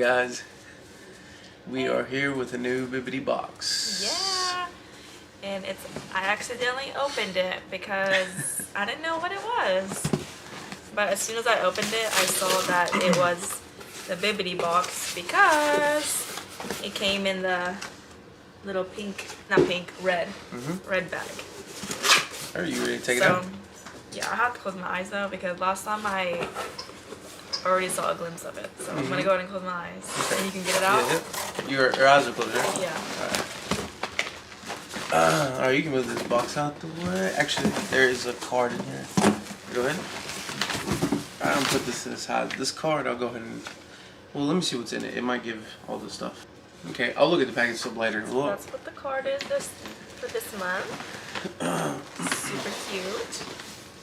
guys? We are here with a new Bibbidi box. Yeah, and I accidentally opened it because I didn't know what it was. But as soon as I opened it, I saw that it was the Bibbidi box because it came in the little red bag. Are you ready to take it out? Yeah, I have to close my eyes though because last time I already saw a glimpse of it. So I'm gonna go ahead and close my eyes. Okay. And you can get it out. Yeah, your eyes are closed, right? Yeah. Alright, you can move this box out the way. Actually, there is a card in here. Go ahead. I'm gonna put this to the side. This card, I'll go ahead and. Well, let me see what's in it. It might give all the stuff. Okay, I'll look at the package up later. So that's what the card is for this month. Super cute.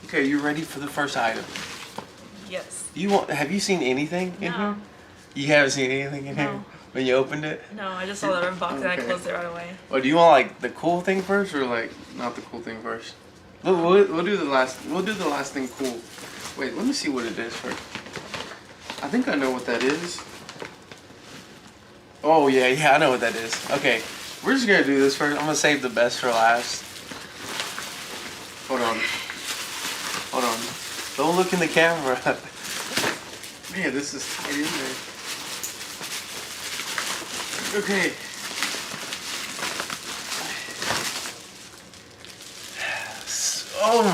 Okay, you ready for the first item? Yes. Have you seen anything in here? No. You haven't seen anything in here when you opened it? No, I just saw the red box and I closed it right away. Well, do you want like the cool thing first or like not the cool thing first? We'll do the last. We'll do the last thing cool. Wait, let me see what it is first. I think I know what that is. Oh yeah, I know what that is. Okay, we're just gonna do this first. I'm gonna save the best for last. Hold on. Don't look in the camera. Man, this is tight in there. Okay. Oh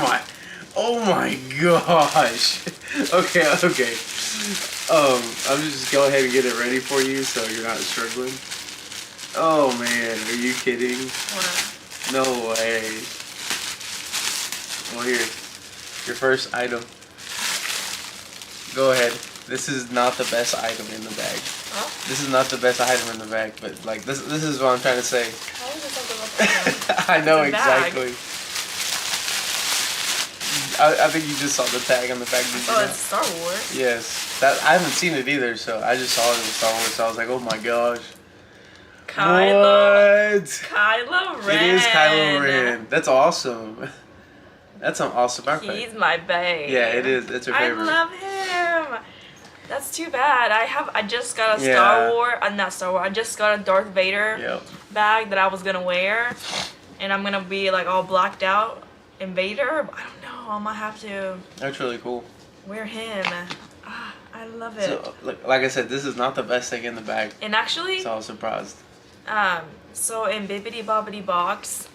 my gosh. Okay. I'll just go ahead and get it ready for you so you're not struggling. Oh man, are you kidding? No way. Well, here, your first item. Go ahead. This is not the best item in the bag. Huh? This is not the best item in the bag, but like this is what I'm trying to say. How is it something like I know it's a bag. exactly. I think you just saw the tag on the bag. Oh, it's Star Wars. Yes, I haven't seen it either, so I just saw it in Star Wars. So I was like, oh my gosh. Kylo. What? Kylo Ren. It is Kylo Ren. That's awesome. That's an awesome backpack. He's my babe. Yeah, it is. It's her favorite. I love him. That's too bad. I just got a Star Wars. Not Star Wars. I just got a Darth Vader bag that I was gonna wear, and I'm gonna be like all blacked out in Vader. But I don't know. I might have to. That's really cool. Wear him. I love it. So, like I said, this is not the best thing in the bag. And actually, so I was surprised. So in Bibbidi Bobbidi box,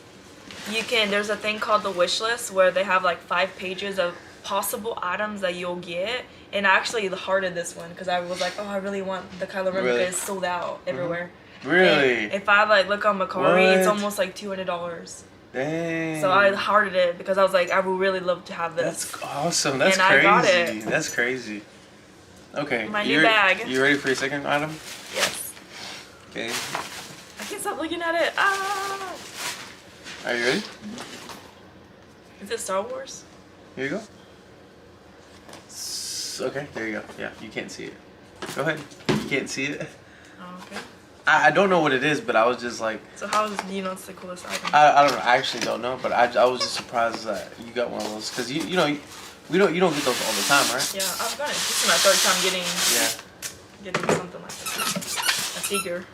there's a thing called the wish list where they have like 5 pages of possible items that you'll get. And I actually hearted this one because I was like, oh, I really want the Kylo Ren because it's sold out everywhere. Really? And if I like look on Macari, it's almost like $200. Dang. So I hearted it because I was like, I would really love to have this. That's awesome. That's and crazy. I got it. That's crazy. Okay. My new bag. You ready for your second item? Yes. Okay. I can't stop looking at it. Are you ready? Is it Star Wars? Here you go. Okay, there you go. Yeah, you can't see it. Go ahead. You can't see it? Oh, okay. I don't know what it is, but I was just like... So how do you know it's the coolest item? I don't know. I actually don't know, but I was just surprised that you got one of those. Because, you don't get those all the time, right? Yeah, I've got it. This is my third time getting something like this. A figure.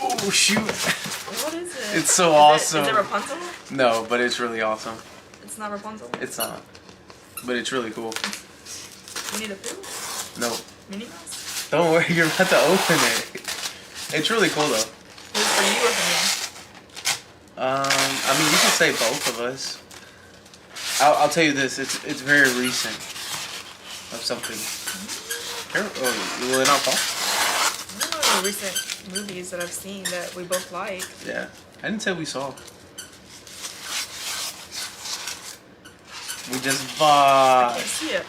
Oh, shoot. What is it? It's so awesome. Is it Rapunzel? No, but it's really awesome. It's not Rapunzel? It's not. But it's really cool. You need a pill? No. Minnie Mouse? Don't worry, you're about to open it. It's really cool, though. Is it for you or for me? I mean, you can say both of us. I'll tell you this. It's very recent. Of something. Will it not fall? I don't know the recent movies that I've seen that we both like. Yeah. I didn't say we saw. We just bought. I can't see it.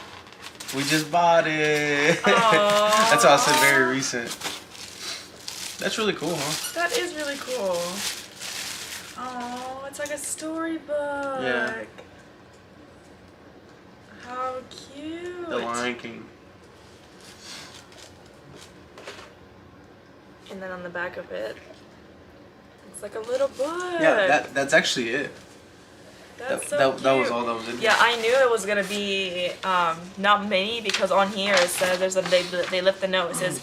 We just bought it. Aww. That's why I said very recent. That's really cool, huh? That is really cool. Oh, it's like a storybook. Yeah. How cute. The Lion King. And then on the back of it, it's like a little book. Yeah, that's actually it. That's that was all that was in there. Yeah, I knew it was gonna be not many because on here it says they left the note. It says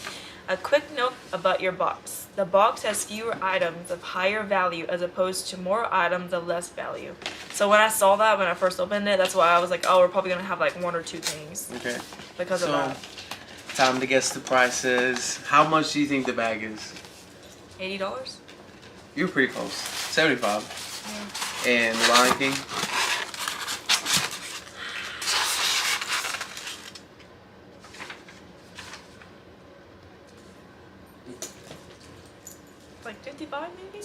A quick note about your box. The box has fewer items of higher value as opposed to more items of less value. So when I saw that when I first opened it, that's why I was like, oh, we're probably gonna have like 1 or 2 things. Okay. Because of that. Time to guess the prices. How much do you think the bag is? $80? You're pretty close. 75. Yeah. And Lion King? Like 55 maybe? $60.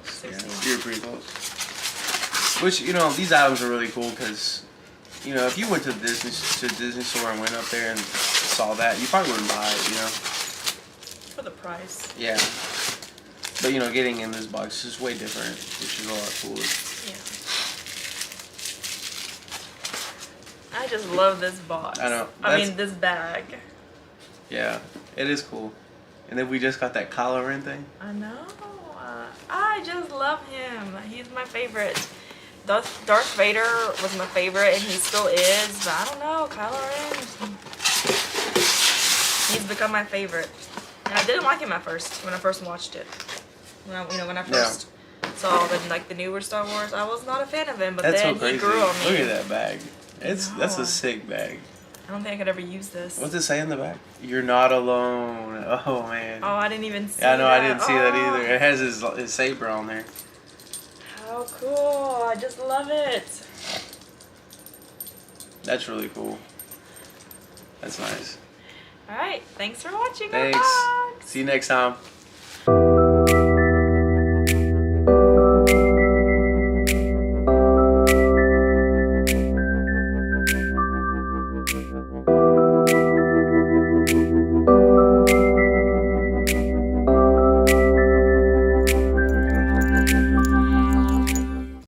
60. Yeah, you're pretty close. Which, you know, these items are really cool because, you know, if you went to Disney store and went up there and saw that, you probably wouldn't buy it, you know? For the price. Yeah. But, you know, getting in this box is way different, which is a lot cooler. Yeah. I just love this box. I know. I mean, this bag. Yeah, it is cool. And then we just got that Kylo Ren thing. I know. I just love him. He's my favorite. Darth Vader was my favorite, and he still is. But I don't know, Kylo Ren. He's become my favorite. And I didn't like him at first when I first watched it. When I first saw the newer Star Wars, I was not a fan of him. But That's then so crazy. he grew on me. Look at that bag. That's a sick bag. I don't think I could ever use this. What's it say in the back? You're not alone. Oh man. Oh, I didn't even see Yeah, no, that. I didn't see that either. It has his saber on there. How cool. I just love it. That's really cool. That's nice. Alright, thanks for watching. Thanks. Unbox. See you next time.